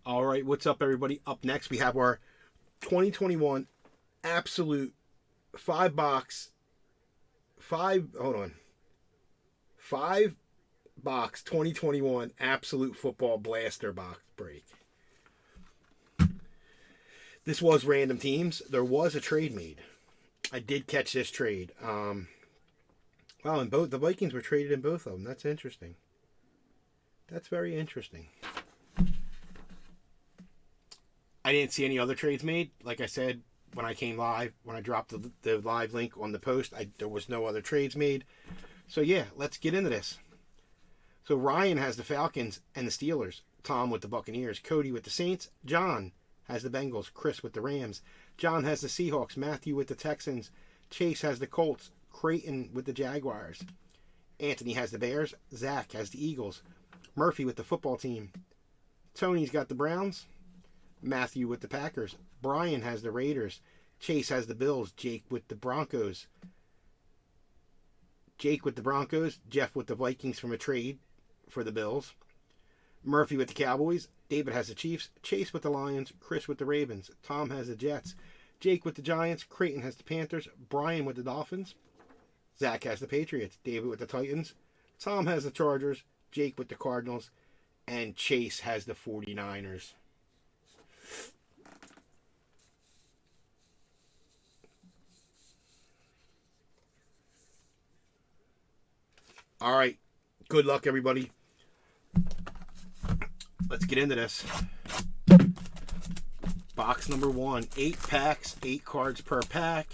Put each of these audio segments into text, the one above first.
All right, what's up, everybody? Up next, we have our 2021 absolute five box, five box 2021 absolute football blaster box break. This was random teams. There was a trade made. I did catch this trade. Wow, and both the Vikings were traded in both of them. That's interesting. That's very interesting. I didn't see any other trades made. Like I said, when I came live, when I dropped the live link on the post, there was no other trades made. So yeah, let's get into this. So Ryan has the Falcons and the Steelers. Tom with the Buccaneers. Cody with the Saints. John has the Bengals. Chris with the Rams. John has the Seahawks. Matthew with the Texans. Chase has the Colts. Creighton with the Jaguars. Anthony has the Bears. Zach has the Eagles. Murphy with the football team. Tony's got the Browns. Matthew with the Packers. Brian has the Raiders. Chase has the Bills. Jake with the Broncos. Jake with the Broncos. Jeff with the Vikings from a trade for the Bills. Murphy with the Cowboys. David has the Chiefs. Chase with the Lions. Chris with the Ravens. Tom has the Jets. Jake with the Giants. Creighton has the Panthers. Brian with the Dolphins. Zach has the Patriots. David with the Titans. Tom has the Chargers. Jake with the Cardinals. And Chase has the 49ers. All right. Good luck, everybody. Let's get into this. Box number 1. 8 packs, 8 cards per pack.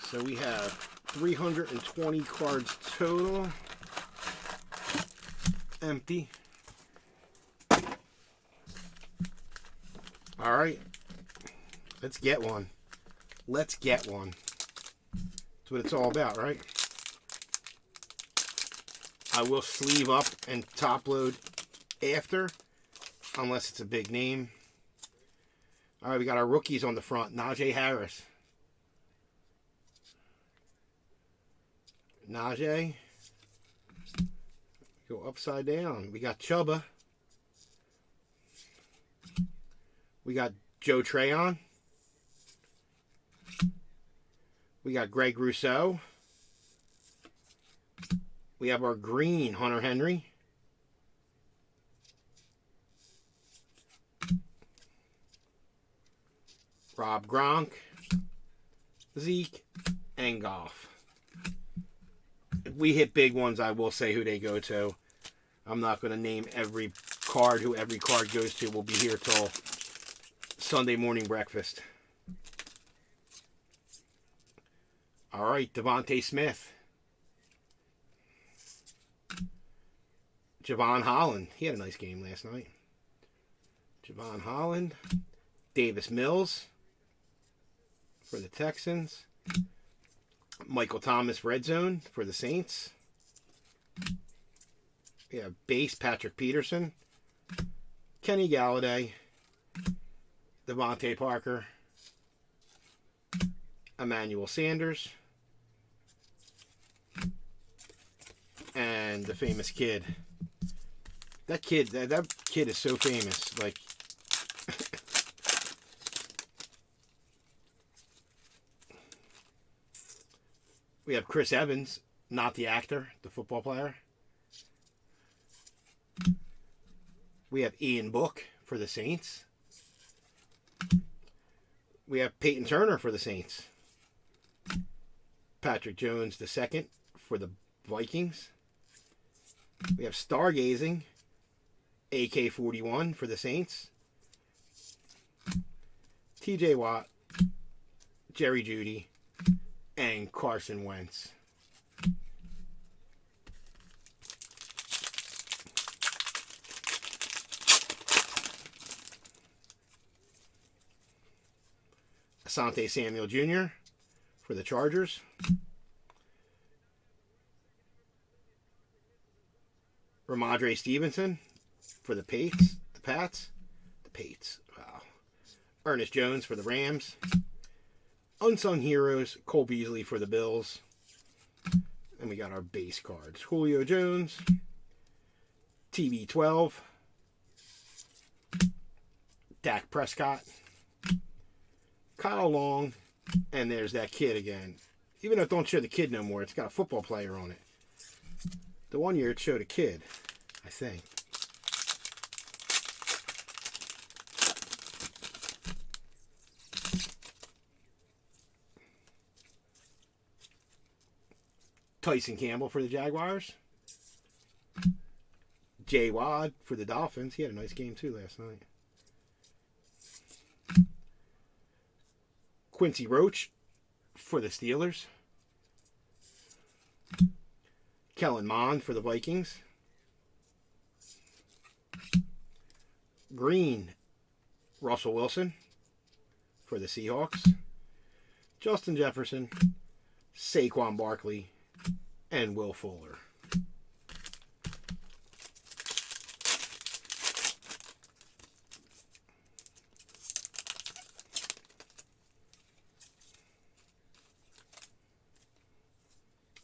So we have 320 cards total. Empty. All right. Let's get one. Let's get one. That's what it's all about, right? I will sleeve up and top load after, unless it's a big name. All right, we got our rookies on the front. Najee Harris. Najee. Go upside down. We got Chuba. We got Joe Trayon. We got Greg Rousseau. We have our green Hunter Henry. Rob Gronk. Zeke. And Goff. If we hit big ones, I will say who they go to. I'm not going to name every card, who every card goes to. We'll be here till Sunday morning breakfast. All right, Devontae Smith. Javon Holland. He had a nice game last night. Javon Holland. Davis Mills for the Texans. Michael Thomas Red Zone for the Saints. We have base Patrick Peterson. Kenny Galladay. Devontae Parker. Emmanuel Sanders. And the famous kid. That kid is so famous. Like, we have Chris Evans, not the actor, the football player. We have Ian Book for the Saints. We have Peyton Turner for the Saints. Patrick Jones II for the Vikings. We have Stargazing, AK-41 for the Saints. TJ Watt, Jerry Jeudy, and Carson Wentz. Asante Samuel Jr. for the Chargers. Ramondre Stevenson for the Pats. Wow. Ernest Jones for the Rams. Unsung Heroes, Cole Beasley for the Bills. And we got our base cards. Julio Jones, TB12, Dak Prescott, Kyle Long, and there's that kid again. Even though it don't show the kid no more, it's got a football player on it. The one year it showed a kid, I think. Tyson Campbell for the Jaguars. Jay Watt for the Dolphins. He had a nice game too last night. Quincy Roach for the Steelers. Kellen Mond for the Vikings. Green, Russell Wilson for the Seahawks. Justin Jefferson, Saquon Barkley, and Will Fuller.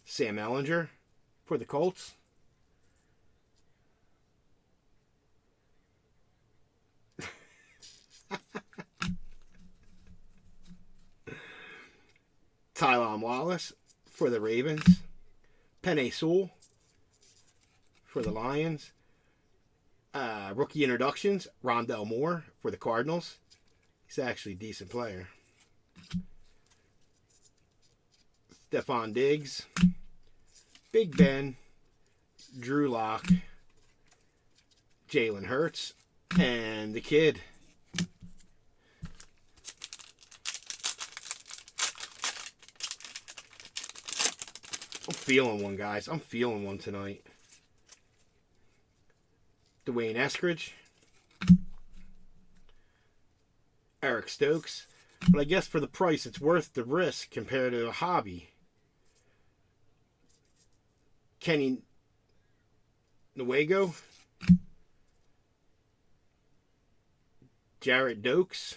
Sam Ehlinger for the Colts. Tylan Wallace for the Ravens. Penei Sewell for the Lions. Rookie introductions, Rondell Moore for the Cardinals. He's actually a decent player. Stephon Diggs, Big Ben, Drew Lock, Jalen Hurts, and the kid. I'm feeling one, guys. I'm feeling one tonight. Dwayne Eskridge, Eric Stokes. But I guess for the price, it's worth the risk compared to a hobby. Kenny Nwego, Jarrett Dokes.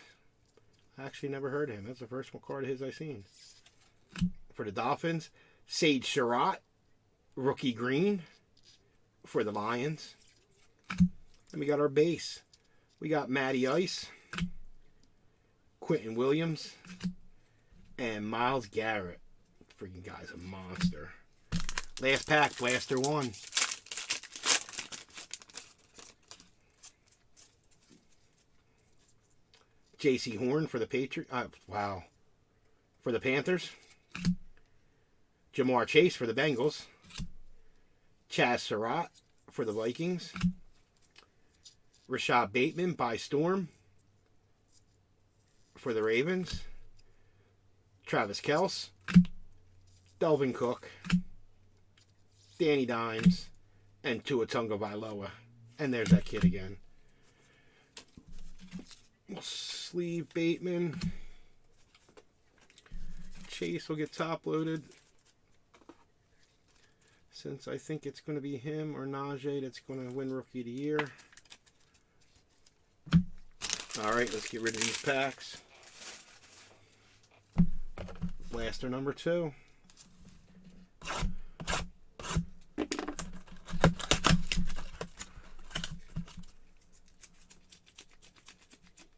I actually never heard of him. That's the first one card of his I've seen. For the Dolphins, Sage Surratt, rookie green for the Lions. Then we got our base. We got Matty Ice, Quentin Williams, and Myles Garrett. Freaking guy's a monster. Last pack, Blaster 1. J.C. Horn for the Patriots. Wow. For the Panthers. Jamar Chase for the Bengals. Chaz Surratt for the Vikings. Rashad Bateman by Storm for the Ravens. Travis Kelce. Delvin Cook. Danny Dimes. And Tua Tagovailoa. And there's that kid again. We'll sleeve Bateman. Chase will get top loaded. Since I think it's going to be him or Najee that's going to win Rookie of the Year. Alright, let's get rid of these packs. Blaster number 2.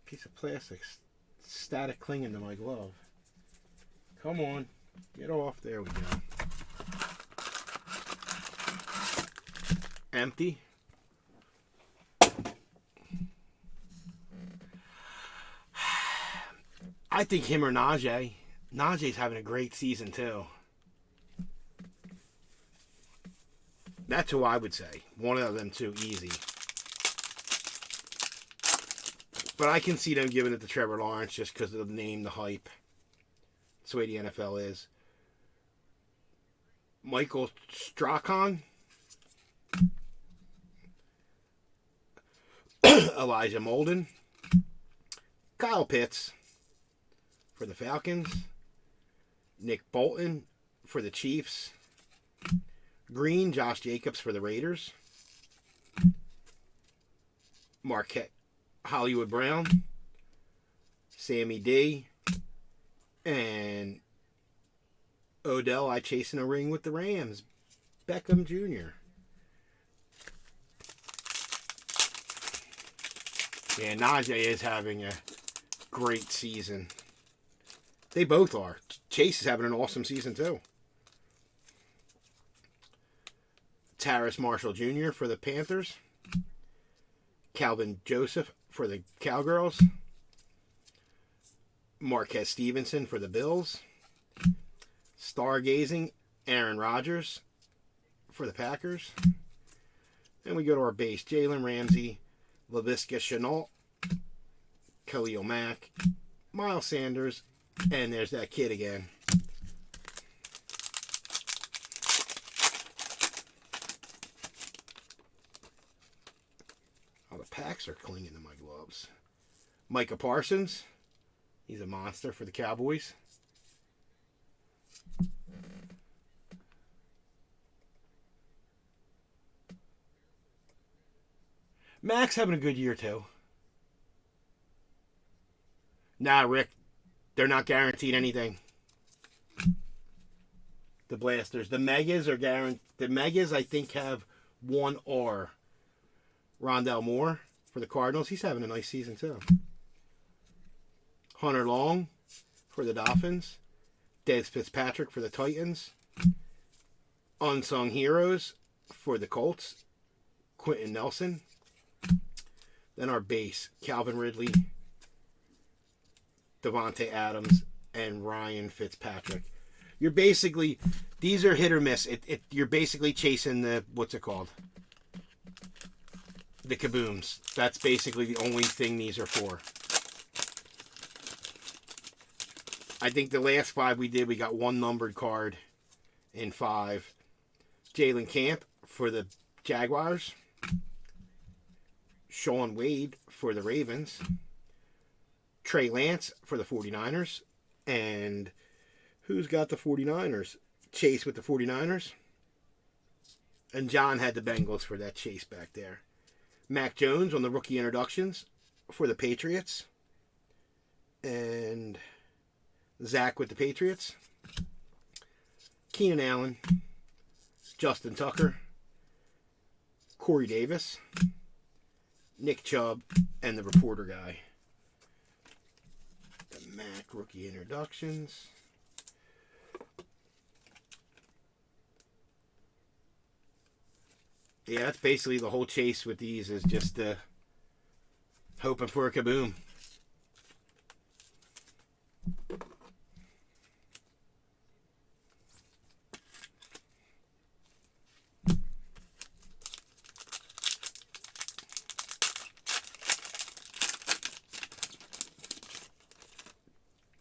Piece of plastic static clinging to my glove. Come on, get off. There we go. Empty. I think him or Najee. Najee's having a great season too. That's who I would say. One of them two, easy. But I can see them giving it to Trevor Lawrence just because of the name, the hype. That's the way the NFL is. Michael Strachan. Elijah Molden. Kyle Pitts for the Falcons. Nick Bolton for the Chiefs. Green, Josh Jacobs for the Raiders. Marquette Hollywood Brown. Sammy D. And Odell, I chasing a ring with the Rams. Beckham Jr. Yeah, Najee is having a great season. They both are. Chase is having an awesome season too. Terrace Marshall Jr. for the Panthers. Calvin Joseph for the Cowgirls. Marquez Stevenson for the Bills. Stargazing Aaron Rodgers for the Packers. Then we go to our base. Jalen Ramsey, Laviska Shenault, Khalil Mack, Miles Sanders, and there's that kid again. Oh, the packs are clinging to my gloves. Micah Parsons. He's a monster for the Cowboys. Max having a good year too. Nah, Rick, they're not guaranteed anything. The Blasters. The Megas are guaranteed. The Megas, I think, have one R. Rondell Moore for the Cardinals. He's having a nice season too. Hunter Long for the Dolphins. Des Fitzpatrick for the Titans. Unsung Heroes for the Colts. Quentin Nelson. Then our base, Calvin Ridley, Devontae Adams, and Ryan Fitzpatrick. You're basically, these are hit or miss. You're basically chasing the, what's it called? The kabooms. That's basically the only thing these are for. I think the last 5 we did, we got one numbered card in 5. Jalen Camp for the Jaguars. Sean Wade for the Ravens. Trey Lance for the 49ers. And who's got the 49ers? Chase with the 49ers. And John had the Bengals for that Chase back there. Mac Jones on the rookie introductions for the Patriots. And Zach with the Patriots. Keenan Allen. Justin Tucker. Corey Davis. Nick Chubb, and the reporter guy. The Mac rookie introductions. Yeah, that's basically the whole chase with these is just hoping for a kaboom.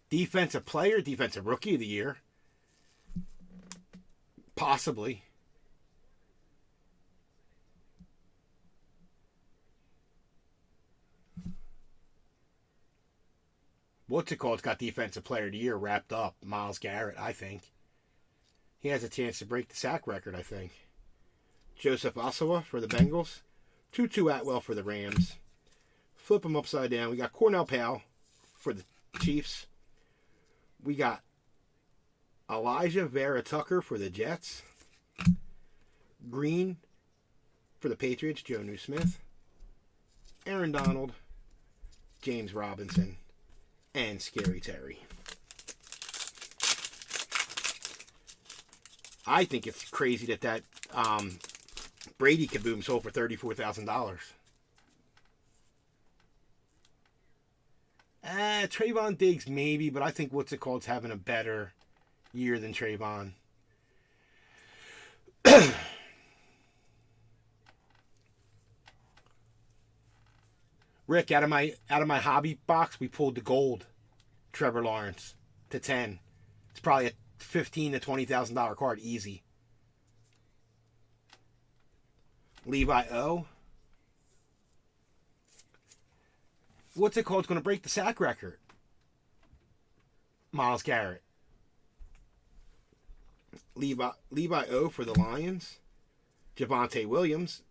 Defensive player, defensive rookie of the year. Possibly. What's it called? It's got defensive player of the year wrapped up. Myles Garrett, I think. He has a chance to break the sack record, I think. Joseph Osawa for the Bengals. Tutu Atwell for the Rams. Flip them upside down. We got Cornell Powell for the Chiefs. We got Elijah Vera Tucker for the Jets. Green for the Patriots, Jonnu Smith. Aaron Donald, James Robinson, and Scary Terry. I think it's crazy that Brady kaboom sold for $34,000. Trayvon Diggs maybe, but I think what's it called is having a better year than Trayvon. Rick, out of my hobby box, we pulled the gold Trevor Lawrence to 10. It's probably a $15,000 to $20,000 card, easy. Levi O. What's it called? It's going to break the sack record. Myles Garrett. Levi O for the Lions. Javonte Williams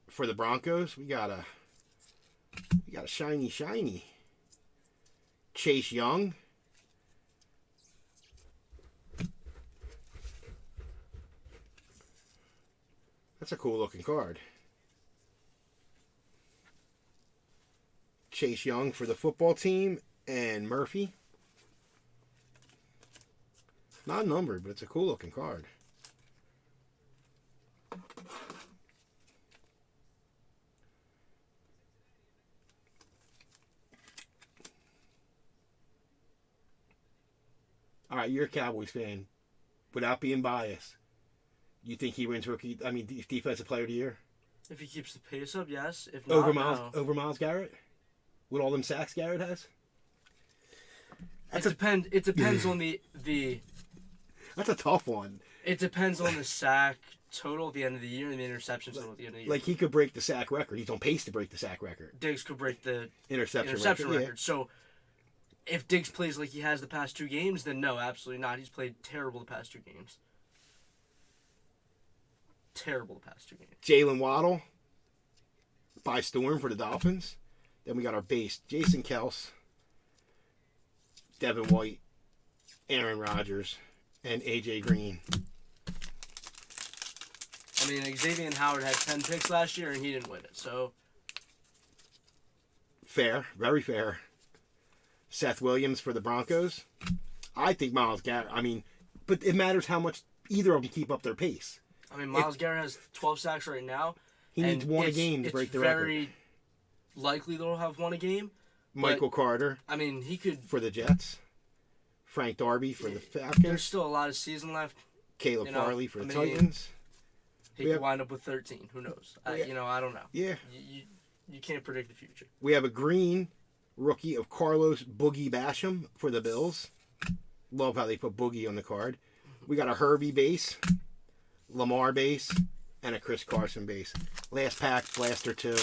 for the Broncos. We got a shiny Chase Young. That's a cool looking card. Chase Young for the football team and Murphy. Not numbered, but it's a cool looking card. All right, you're a Cowboys fan. Without being biased, you think he wins defensive player of the year? If he keeps the pace up, yes. If not, over Myles Garrett? With all them sacks Garrett has? It depends on the That's a tough one. It depends on the sack total at the end of the year and the interception total at the end of the year. Like, he could break the sack record. He's on pace to break the sack record. Diggs could break the interception record. Yeah. So, if Diggs plays like he has the past 2 games, then no, absolutely not. He's played terrible the past 2 games. Terrible the past 2 games. Jalen Waddle by storm for the Dolphins. Then we got our base, Jason Kels, Devin White, Aaron Rodgers, and A.J. Green. I mean, Xavier Howard had 10 picks last year, and he didn't win it, so... Fair. Very fair. Seth Williams for the Broncos. I think Myles Garrett... but it matters how much either of them keep up their pace. Myles Garrett has 12 sacks right now. He needs one a game to break the record. It's very likely they'll have one a game. Michael Carter. He could... For the Jets. Frank Darby for the Falcons. There's still a lot of season left. Caleb Farley for the Titans. He could wind up with 13. Who knows? I don't know. Yeah. You can't predict the future. We have a green rookie of Carlos Boogie Basham for the Bills. Love how they put Boogie on the card. We got a Herbie base, Lamar base, and a Chris Carson base. Last pack, Blaster 2.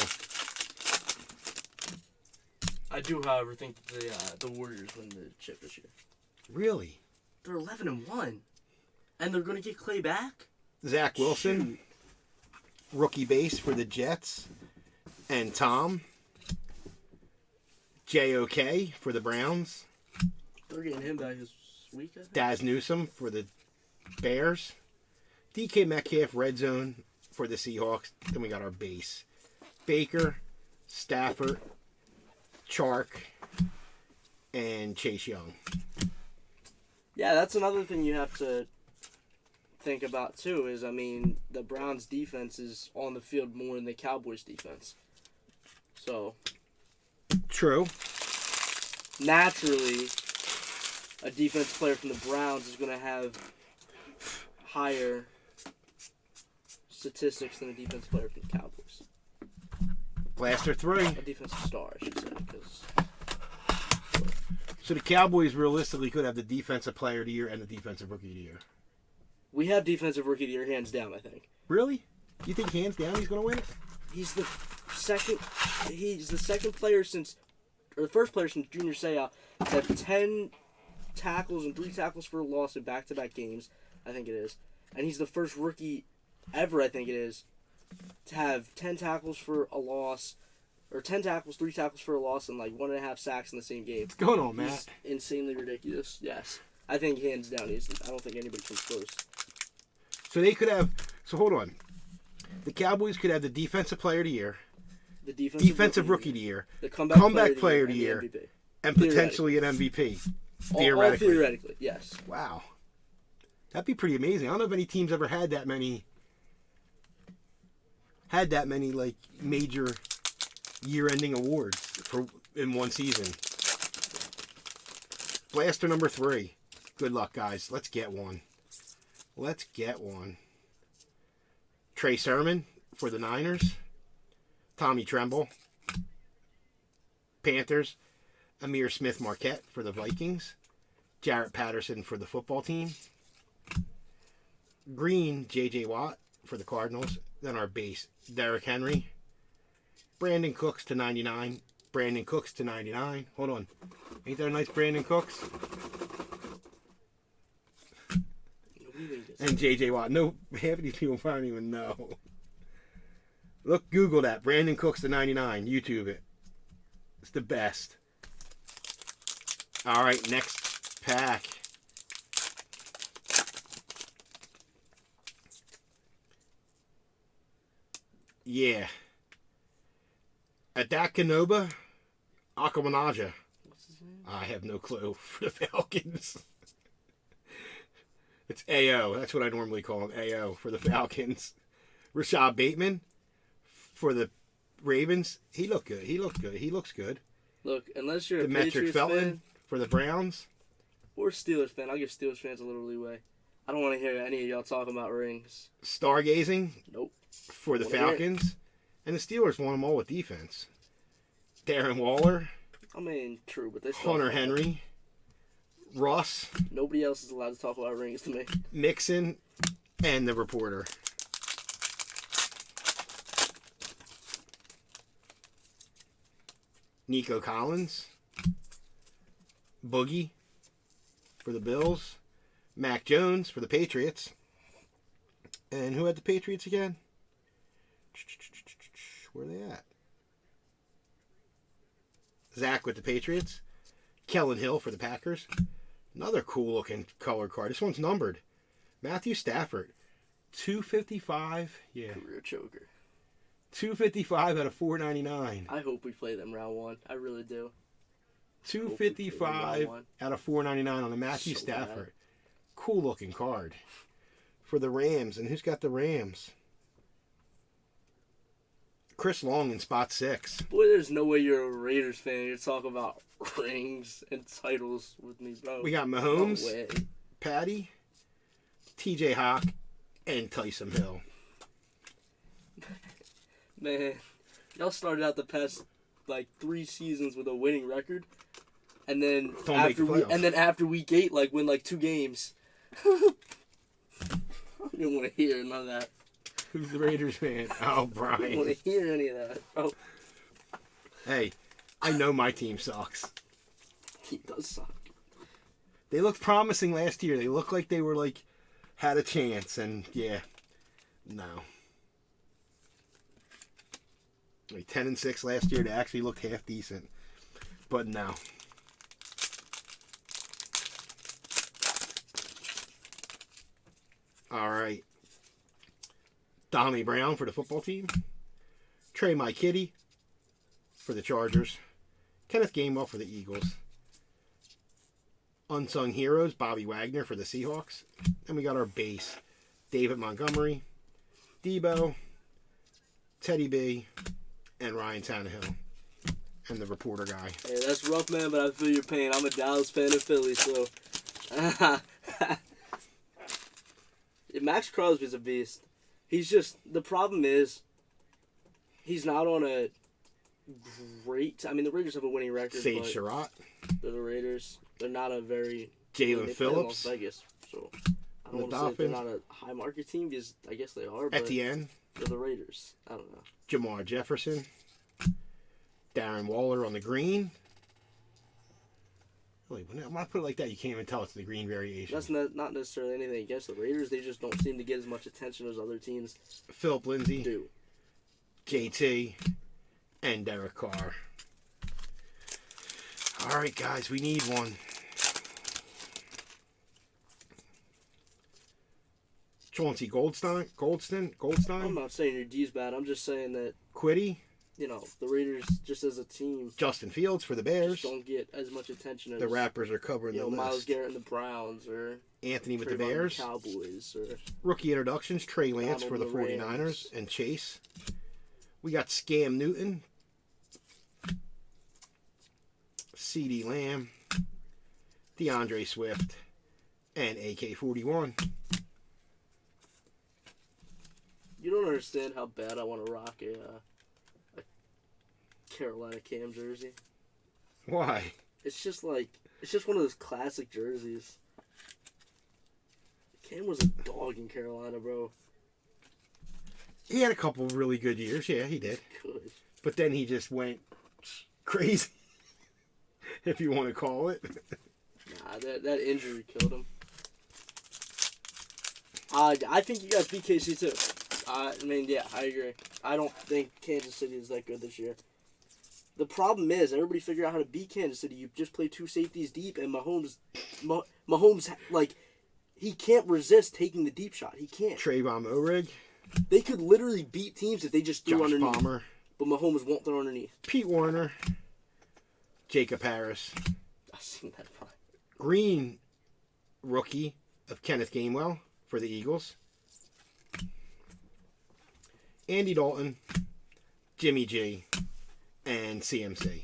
I do, however, think the Warriors win the chip this year. Really? They're 11-1, and they're going to get Clay back? Zach Wilson, rookie base for the Jets, and Tom. JOK for the Browns. They're getting him back this week, I think. Daz Newsome for the Bears. DK Metcalf, red zone for the Seahawks. Then we got our base. Baker, Stafford, Chark, and Chase Young. Yeah, that's another thing you have to think about, too, is, the Browns' defense is on the field more than the Cowboys' defense. So... True. Naturally, a defense player from the Browns is going to have higher statistics than a defense player from the Cowboys. Blaster 3. A defensive star, I should say. So the Cowboys realistically could have the defensive player of the year and the defensive rookie of the year. We have defensive rookie of the year hands down, I think. Really? You think hands down he's going to win it? He's the second player the first player since Junior Seau to have 10 tackles and 3 tackles for a loss in back-to-back games, I think it is. And he's the first rookie ever, I think it is, to have 10 tackles for a loss, or 10 tackles, 3 tackles for a loss, and 1.5 sacks in the same game. What's going on, Matt? He's insanely ridiculous, yes. I think hands down, I don't think anybody comes close. So they could have, hold on. The Cowboys could have the defensive player of the year, the defensive rookie of the year, the comeback player of the year, and potentially an MVP. Theoretically. All theoretically, yes. Wow. That'd be pretty amazing. I don't know if any teams ever had that many major year-ending awards in one season. Blaster number 3. Good luck, guys. Let's get one. Trey Sermon for the Niners. Tommy Tremble. Panthers. Amir Smith-Marquette for the Vikings. Jarrett Patterson for the football team. Green, J.J. Watt for the Cardinals. Then our base, Derrick Henry. Brandon Cooks to 99. Hold on. Ain't that a nice Brandon Cooks? And J.J. Watt. No, half of these people probably don't even know. Look, Google that. Brandon Cooks to 99. YouTube it. It's the best. All right, next pack. Yeah. Adakanoba Akamanaja. What's his name? I have no clue for the Falcons. It's AO. That's what I normally call him. AO for the Falcons. Rashad Bateman for the Ravens. He looked good. He looked good. He looks good. Look, unless you're a Demetric Patriots Felton fan for the Browns. or Steelers fan, I'll give Steelers fans a little leeway. I don't want to hear any of y'all talking about rings. Stargazing Nope. for the Wanna hear it. Falcons. And the Steelers won them all with defense. Darren Waller. I mean, true, but they still Hunter Henry. Russ. Nobody else is allowed to talk about rings to me. Mixon. And the reporter. Nico Collins. Boogie for the Bills. Mac Jones for the Patriots. And who had the Patriots again? Where are they at? Zach with the Patriots. Kellen Hill for the Packers. Another cool looking color card. This one's numbered. Matthew Stafford. 255. Yeah. Career choker. 255 out of 499. I hope we play them round one. I really do. 255 out of 499 on the Matthew So Stafford. bad. Cool looking card. For the Rams. And who's got the Rams? Chris Long in spot 6. Boy, there's no way you're a Raiders fan. You're talking about rings and titles with me, bro. We got No Mahomes, way. Patty, TJ Hawk, and Tyson Hill. Man, y'all started out the past like 3 seasons with a winning record, and then Don't make the playoffs. after week 8, like win like 2 games. I don't want to hear none of that. Who's the Raiders fan? Oh, I don't want Brian. to hear any of that. Oh, Hey, I know my team sucks. he does suck. They looked promising last year. They looked like they were like had a chance, and yeah, no. Like 10-6 last year. They actually looked half decent, but no. All right. Donnie Brown for the football team. Trey McKitty for the Chargers. Kenneth Gainwell for the Eagles. Unsung Heroes, Bobby Wagner for the Seahawks. And we got our base, David Montgomery, Debo, Teddy B, and Ryan Tannehill. And the reporter guy. Hey, that's rough, man, but I feel your pain. I'm a Dallas fan of Philly, so. Max Crosby's a beast. He's just. The problem is, he's not on a great. I mean, the Raiders have a winning record, Sage but Surratt, they're the Raiders. They're not a very. Jalen they play in Phillips, Las Vegas, so. I The don't want to say that they're Dolphins. not a high market team, because I guess they are, but Etienne, they're the Raiders. I don't know. Jamar Jefferson, Darren Waller on the green. Really, when I put it like that, you can't even tell it's the green variation. That's not necessarily anything against the Raiders. They just don't seem to get as much attention as other teams Philip Lindsay, do. JT, and Derek Carr. All right, guys, we need one. Chauncey Goldstein, I'm not saying your D's bad. I'm just saying that, Quiddy, the Raiders, just as a team, Justin Fields for the just Bears. don't get as much attention as The Rappers are covering the Miles list. Garrett and the Browns, or Anthony with the Trayvon and Bears. Cowboys, or Rookie introductions, Trey Lance Donald for the and the 49ers Rams. and Chase. We got Scam Newton, CeeDee Lamb, DeAndre Swift, and AK-41. you don't understand how bad I want to rock a Carolina Cam jersey. Why? It's just one of those classic jerseys. Cam was a dog in Carolina, bro. He had a couple really good years. Yeah, he did. Good. But then he just went crazy, if you want to call it. Nah, that injury killed him. I think you guys beat KC too. I mean, yeah, I agree. I don't think Kansas City is that good this year. The problem is, everybody figured out how to beat Kansas City. You just play 2 safeties deep, and Mahomes, like, he can't resist taking the deep shot. He can't. Trayvon Moehrig They could literally beat teams if they just threw Josh underneath. Palmer, But Mahomes won't throw underneath. Pete Warner, Jacob Harris, I've seen that run. green rookie of Kenneth Gainwell for the Eagles, Andy Dalton, Jimmy G, and CMC.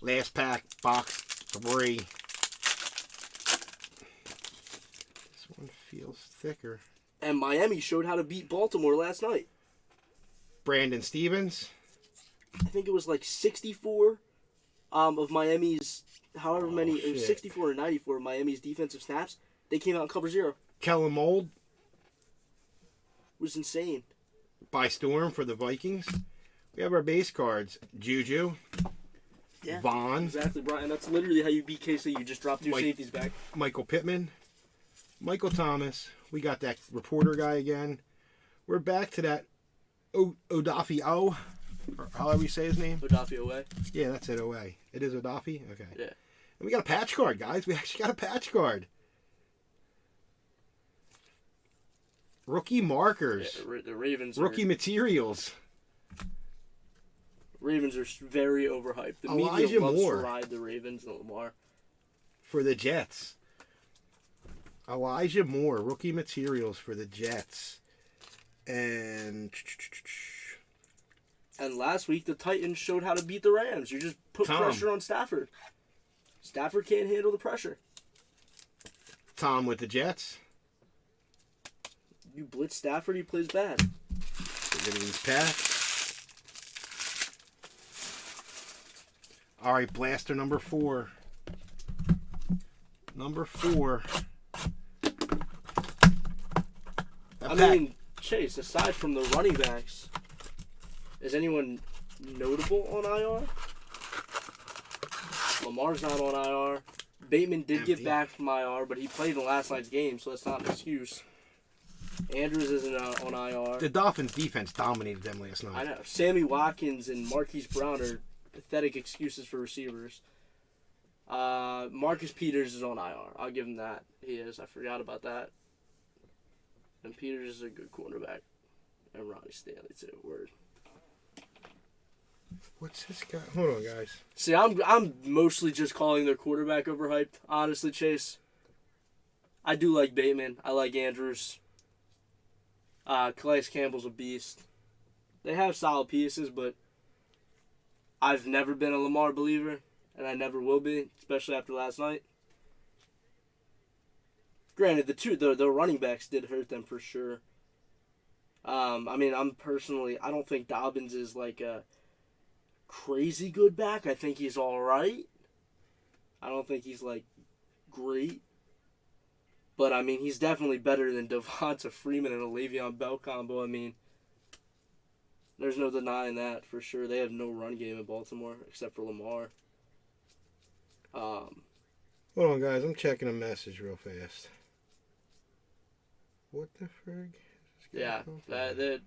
Last pack, box 3. This one feels thicker. And Miami showed how to beat Baltimore last night. Brandon Stevens, I think it was like 64 of Miami's, however many, it was shit. 64 or 94 of Miami's defensive snaps. They came out in cover 0. Kellen Mold It was insane. by storm for the Vikings. We have our base cards. Juju, Yeah. Vaughn, Exactly, Brian. That's literally how you beat KC. You just dropped 2 Mike- safeties back. Michael Pittman, Michael Thomas. We got that reporter guy again. We're back to that Odafe O, or however you say his name. Odafe away. Yeah, that's it, OA. It is Odafe? Okay. Yeah. And we got a patch card, guys. We actually got a patch card. Rookie markers. Yeah, the Ravens. Rookie materials. Ravens are very overhyped. The media Elijah loves Moore. to ride the Ravens and Lamar. For the Jets. Elijah Moore, rookie materials for the Jets. And And last week, the Titans showed how to beat the Rams. You just put Tom. pressure on Stafford. Stafford can't handle the pressure. Tom with the Jets. You blitz Stafford, he plays bad. Get rid of these packs. All right, blaster number 4. Number 4. I mean, Chase, aside from the running backs, is anyone notable on IR? Lamar's not on IR. Bateman did Empty. get back from IR, but he played in last night's game, so that's not an excuse. Andrews isn't on IR. The Dolphins defense dominated them last I night. know. Sammy Watkins and Marquise Brown are pathetic excuses for receivers. Marcus Peters is on IR. I'll give him that. He is. I forgot about that. And Peters is a good cornerback. And Ronnie Stanley, too. Word. What's this guy? Hold on, guys. See, I'm mostly just calling their quarterback overhyped, honestly, Chase. I do like Bateman. I like Andrews. Calais Campbell's a beast. They have solid pieces, but I've never been a Lamar believer, and I never will be, especially after last night. Granted, the running backs did hurt them for sure. I mean, I don't think Dobbins is like a crazy good back. I think he's all right. I don't think he's like great. But, I mean, he's definitely better than Devonta Freeman and a Le'Veon Bell combo. I mean, there's no denying that for sure. They have no run game in Baltimore except for Lamar. Hold on, guys. I'm checking a message real fast. What the frig? Yeah, that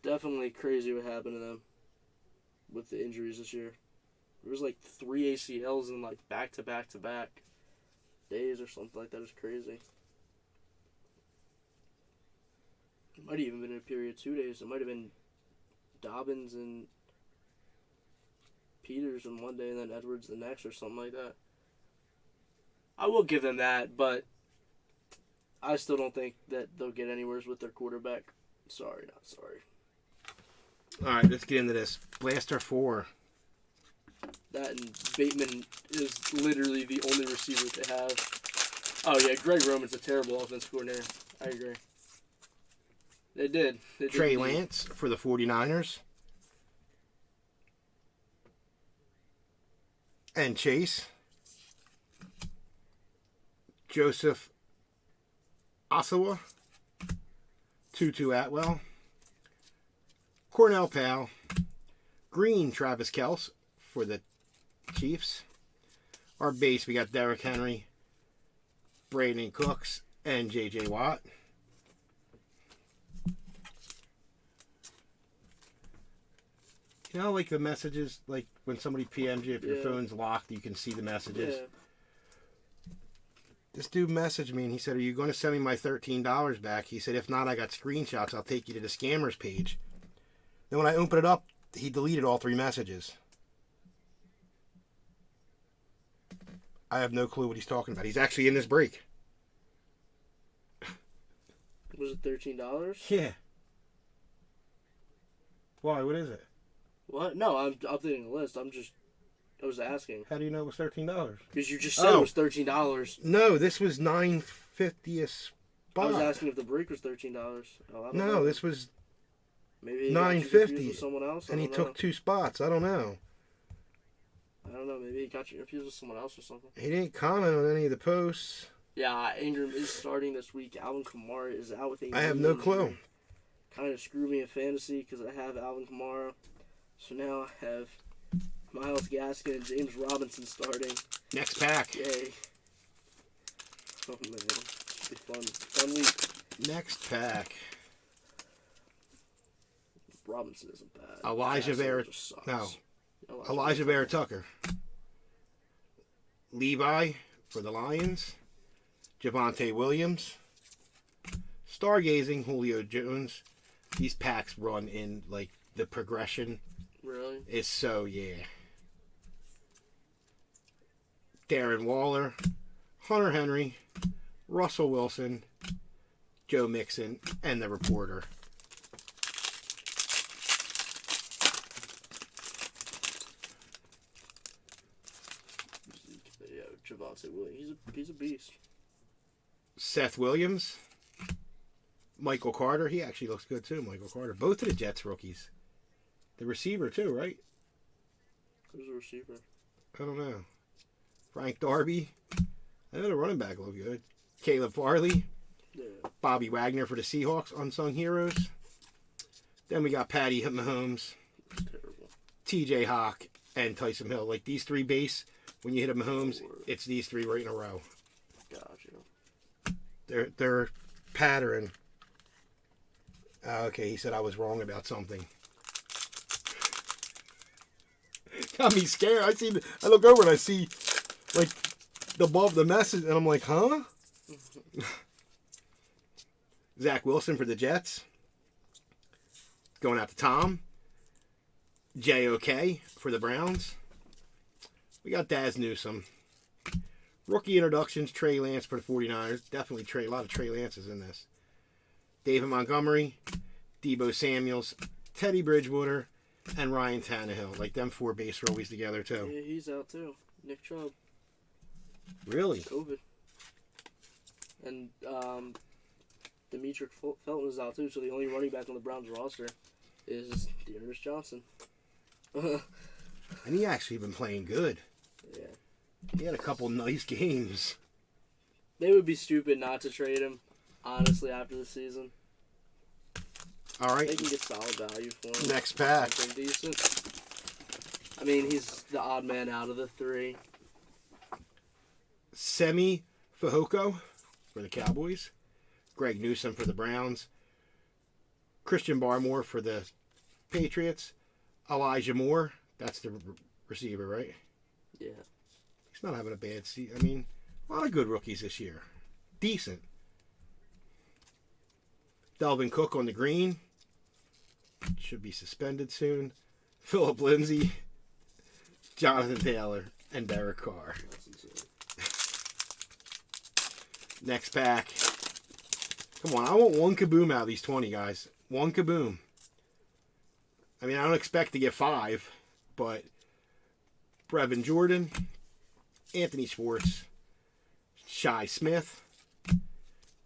definitely crazy what happened to them with the injuries this year. There was like 3 ACLs in like back-to-back-to-back days or something like that. It's crazy. It might have even been in a period of 2 days. It might have been Dobbins and Peters in one day and then Edwards the next or something like that. I will give them that, but I still don't think that they'll get anywhere with their quarterback. Sorry, not sorry. All right, let's get into this. Blaster 4. That and Bateman is literally the only receiver they have. Oh, yeah, Greg Roman's a terrible offense coordinator. I agree. They did. Trey indeed. Lance for the 49ers. And Chase. Joseph Osawa. Tutu Atwell. Cornell Powell. Green Travis Kelce for the Chiefs. Our base, we got Derrick Henry, Brandon Cooks, and J.J. Watt. You know, like the messages, like when somebody PMs you, if your Yeah. phone's locked, you can see the messages. Yeah. This dude messaged me and he said, "Are you going to send me my $13 back?" He said, "If not, I got screenshots. I'll take you to the scammers page." Then when I opened it up, he deleted all 3 messages. I have no clue what he's talking about. He's actually in this break. Was it $13? Yeah. Why? What is it? What? No, I'm updating the list. I was asking. How do you know it was $13? Because you just said it was $13. No, this was $9.50 a spot. I was asking if the break was $13. Oh, I don't know. No, this was Maybe he got you confused with someone else. and he took 2 spots. I don't know. I don't know. Maybe he got you confused with someone else or something. He didn't comment on any of the posts. Yeah, Ingram is starting this week. Alvin Kamara is out with a I have no clue. Kind of screwed me in fantasy because I have Alvin Kamara. So now I have Myles Gaskin and James Robinson starting. Next pack. Yay. Oh, man. Should be fun. Fun week. Next pack. Robinson isn't bad. Elijah Vera. No. Elijah Vera Tucker. Levi for the Lions. Javonte Williams. Stargazing Julio Jones. These packs run in like the progression. Really? Is so, yeah. Darren Waller. Hunter Henry. Russell Wilson. Joe Mixon. And the reporter. Yeah, Javonte Williams. He's a beast. Seth Williams. Michael Carter. He actually looks good too, Michael Carter. Both of the Jets rookies. The receiver too, right? Who's the receiver? I don't know. Frank Darby. I know the running back look good. Caleb Farley. Yeah. Bobby Wagner for the Seahawks, unsung heroes. Then we got Patty Mahomes. Terrible. TJ Hawk, and Tyson Hill. Like these 3 base, when you hit a Mahomes, it's these 3 right in a row. Gotcha. Their pattern. Okay, he said I was wrong about something. Got me scared. I look over and I see like the message, and I'm like, huh? Zach Wilson for the Jets. Going out to Tom. JOK for the Browns. We got Daz Newsome. Rookie introductions, Trey Lance for the 49ers. Definitely a lot of Trey Lances in this. David Montgomery, Deebo Samuels, Teddy Bridgewater, and Ryan Tannehill. Like them 4 base are always together too. Yeah, he's out too. Nick Chubb. Really? COVID. And Demetric Felton is out too, so the only running back on the Browns roster is Dearness Johnson. And he actually been playing good. Yeah. He had a couple nice games. They would be stupid not to trade him, honestly, after the season. All right. They can get solid value for him. Next pack. Something decent. I mean, he's the odd man out of the 3. Semi Fehoko for the Cowboys. Greg Newsome for the Browns. Christian Barmore for the Patriots. Elijah Moore. That's the receiver, right? Yeah. He's not having a bad season. I mean, a lot of good rookies this year. Decent. Delvin Cook on the green. Should be suspended soon. Philip Lindsay. Jonathan Taylor. And Derek Carr. That's insane. Next pack. Come on, I want one kaboom out of these 20, guys. One kaboom. I mean, I don't expect to get 5, but Brevin Jordan, Anthony Schwartz, Shi Smith,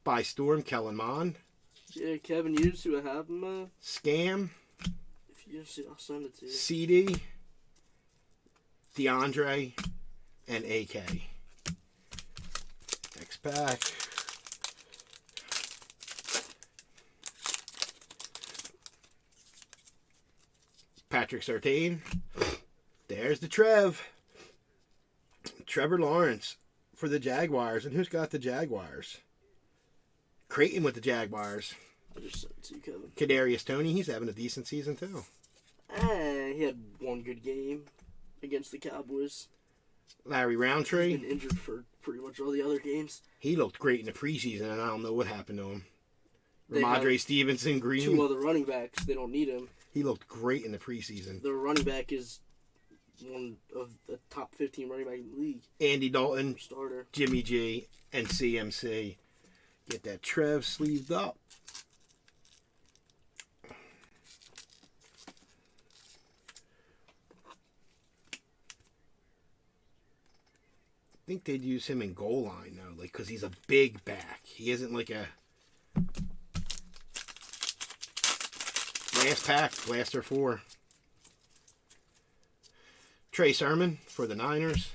By Storm, Kellen Mond. Yeah, Kevin, you see what happened, Scam. If you see, I'll send it to you. CD, DeAndre, and AK. Next pack. Patrick Surtain. There's the Trev. Trevor Lawrence for the Jaguars. And who's got the Jaguars? Creighton with the Jaguars. I just sent it to you, Kevin. Kadarius Toney, he's having a decent season too. He had one good game against the Cowboys. Larry He's Roundtree. been injured for pretty much all the other games. He looked great in the preseason, and I don't know what happened to him. They Ramadre have Stevenson, 2 Green. other running backs. They don't need him. He looked great in the preseason. Their running back is one of the top 15 running back in the league. Andy Dalton, Starter. Jimmy G, and CMC. Get that Trev sleeved up. I think they'd use him in goal line though, like because he's a big back. He isn't like a last pack, blaster 4. Trey Sermon for the Niners,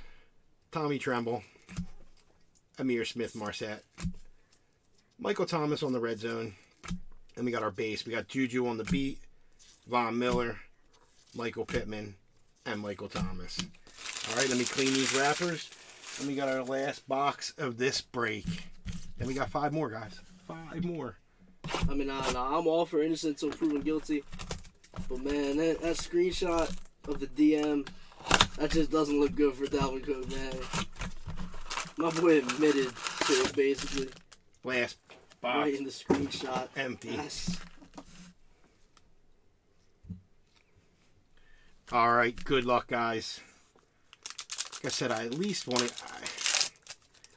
Tommy Tremble, Amir Smith-Marset, Michael Thomas on the red zone, and we got our base. We got Juju on the beat, Von Miller, Michael Pittman, and Michael Thomas. All right, let me clean these wrappers. And we got our last box of this break. Then we got 5 more, guys. 5 more. I mean, I'm all for innocent until proven guilty. But, man, that screenshot of the DM, that just doesn't look good for Dalvin Cook, man. My boy admitted to it, basically. Last box. Right in the screenshot. Empty. Yes. All right, good luck, guys. Like I said, I at least want to...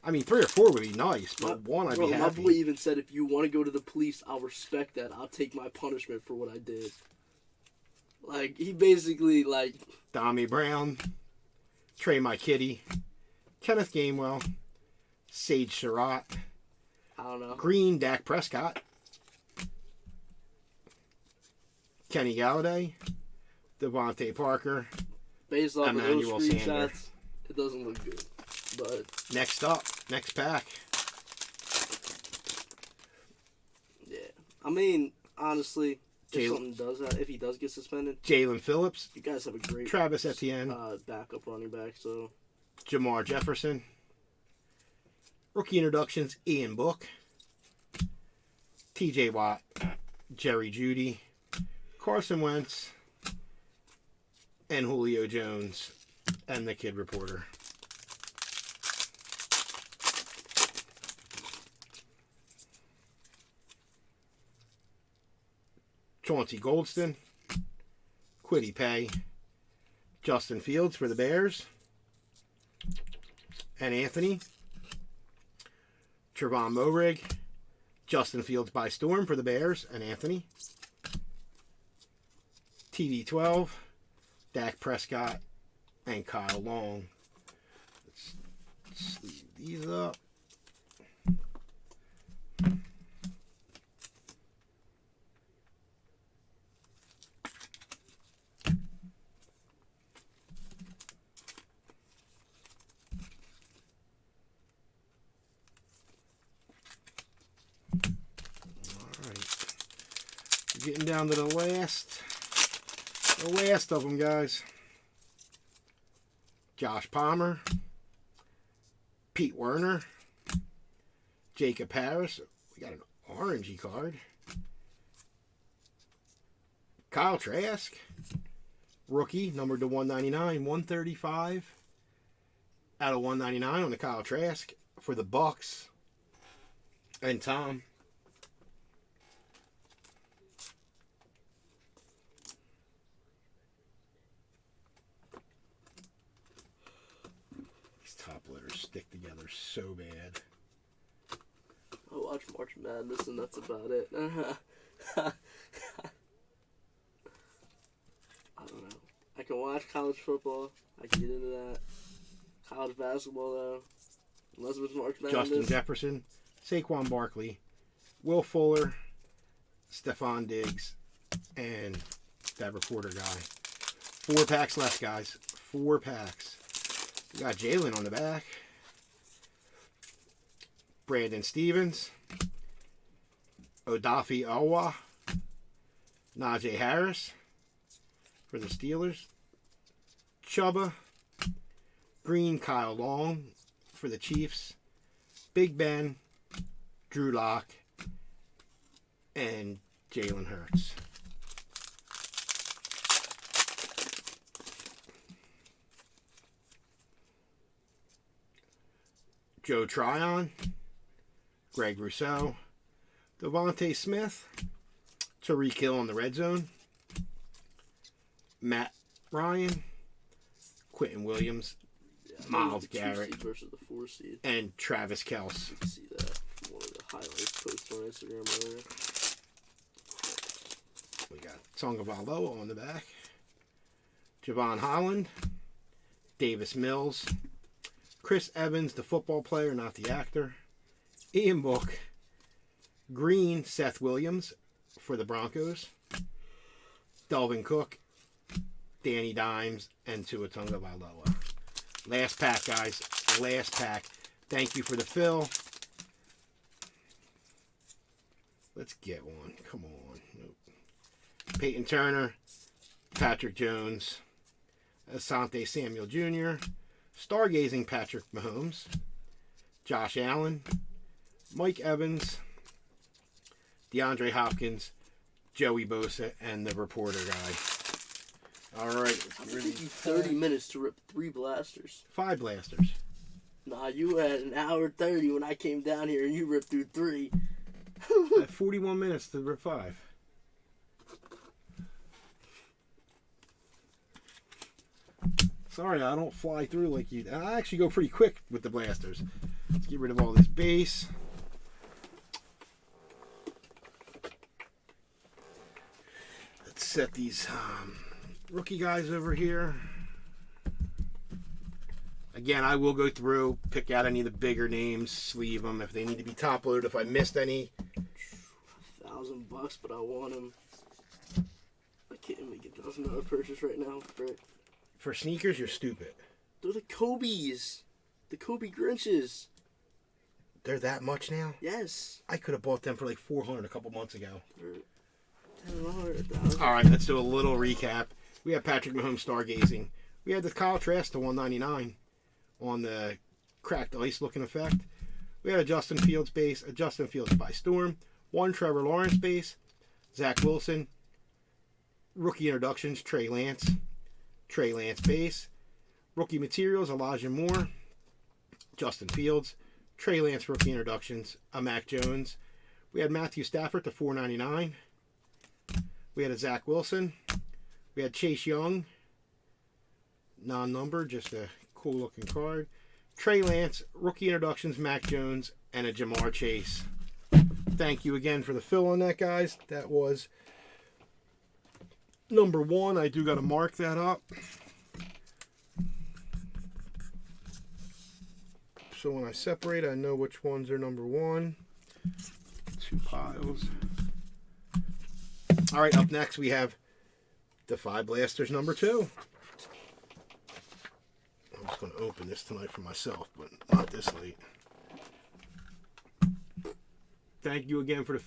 I mean, 3 or 4 would be nice, but 1 I'd be happy. My boy even said, if you want to go to the police, I'll respect that. I'll take my punishment for what I did. Like, he basically, like... Dami Brown, Trey My Kitty, Kenneth Gainwell, Sage Surratt, I don't know. Green Dak Prescott, Kenny Galladay, Devontae Parker. Based off Emmanuel of those screenshots, Sanders. it doesn't look good. But Next up, next pack. yeah, I mean, honestly, Jalen- if he does get suspended, Jalen Phillips, you guys have a great Travis Etienne, backup running back. So Jamar Jefferson. Rookie introductions, Ian Book, TJ Watt, Jerry Jeudy, Carson Wentz, and Julio Jones, and the Kid Reporter. Chauncey Goldston, Kwity Paye, Justin Fields for the Bears, and Anthony, Trevon Moehrig, Justin Fields by storm for the Bears, and Anthony, TB12, Dak Prescott, and Kyle Long. Let's sleeve these up. Getting down to the last of them, guys. Josh Palmer, Pete Werner, Jacob Harris. We got an orangey card. Kyle Trask, rookie, numbered to 199, 135 out of 199 on the Kyle Trask for the Bucks. And Tom. Top letters stick together so bad. I watch March Madness and that's about it. I don't know. I can watch college football. I can get into that. College basketball though, unless it was March Madness. Justin Jefferson, Saquon Barkley, Will Fuller, Stephon Diggs, and that reporter guy. 4 packs left, guys. 4 packs. We got Jalen on the back. Brandon Stevens. Odafe Oweh. Najee Harris for the Steelers. Chuba. Green Kyle Long for the Chiefs. Big Ben. Drew Lock. And Jalen Hurts. Joe Tryon, Greg Rousseau, Devontae Smith, Tariq Hill in the red zone, Matt Ryan, Quentin Williams, Myles Garrett, versus the 4 seed. and Travis Kelce. You can see that from one of the highlights posted on Instagram earlier. We got Tonga Valoa on the back, Javon Holland, Davis Mills, Chris Evans, the football player, not the actor, Ian Book, Green, Seth Williams for the Broncos, Delvin Cook, Danny Dimes, and Tua Tagovailoa. Last pack, guys. Last pack. Thank you for the fill. Let's get one. Come on. Nope. Peyton Turner, Patrick Jones, Asante Samuel Jr., Stargazing Patrick Mahomes, Josh Allen, Mike Evans, DeAndre Hopkins, Joey Bosa, and the reporter guy. All right. It's going to take you 30 minutes to rip 3 blasters. 5 blasters. Nah, you had an hour 30 when I came down here and you ripped through 3. I had 41 minutes to rip 5. Sorry, I don't fly through like you. I actually go pretty quick with the blasters. Let's get rid of all this base. Let's set these rookie guys over here. Again, I will go through, pick out any of the bigger names, sleeve them if they need to be top loaded. If I missed any, $1,000, but I want them. I can't make $1,000 purchase right now. for sneakers, you're stupid. They're the Kobe's. The Kobe Grinches. They're that much now? Yes. I could have bought them for like $400 a couple months ago. For $10. All right, let's do a little recap. We have Patrick Mahomes stargazing. We had the Kyle Trask to 199 on the cracked ice looking effect. We had a Justin Fields base, a Justin Fields by Storm, one Trevor Lawrence base, Zach Wilson, rookie introductions, Trey Lance base, rookie materials, Elijah Moore, Justin Fields, Trey Lance rookie introductions, a Mac Jones. We had Matthew Stafford to 499. We had a Zach Wilson. We had Chase Young, non-numbered, just a cool looking card. Trey Lance, rookie introductions, Mac Jones, and a Jamar Chase. Thank you again for the fill on that, guys. That was number 1. I do got to mark that up. So when I separate, I know which ones are number 1. 2 piles. All right, up next we have the 5 blasters number 2. I'm just going to open this tonight for myself, but not this late. Thank you again for the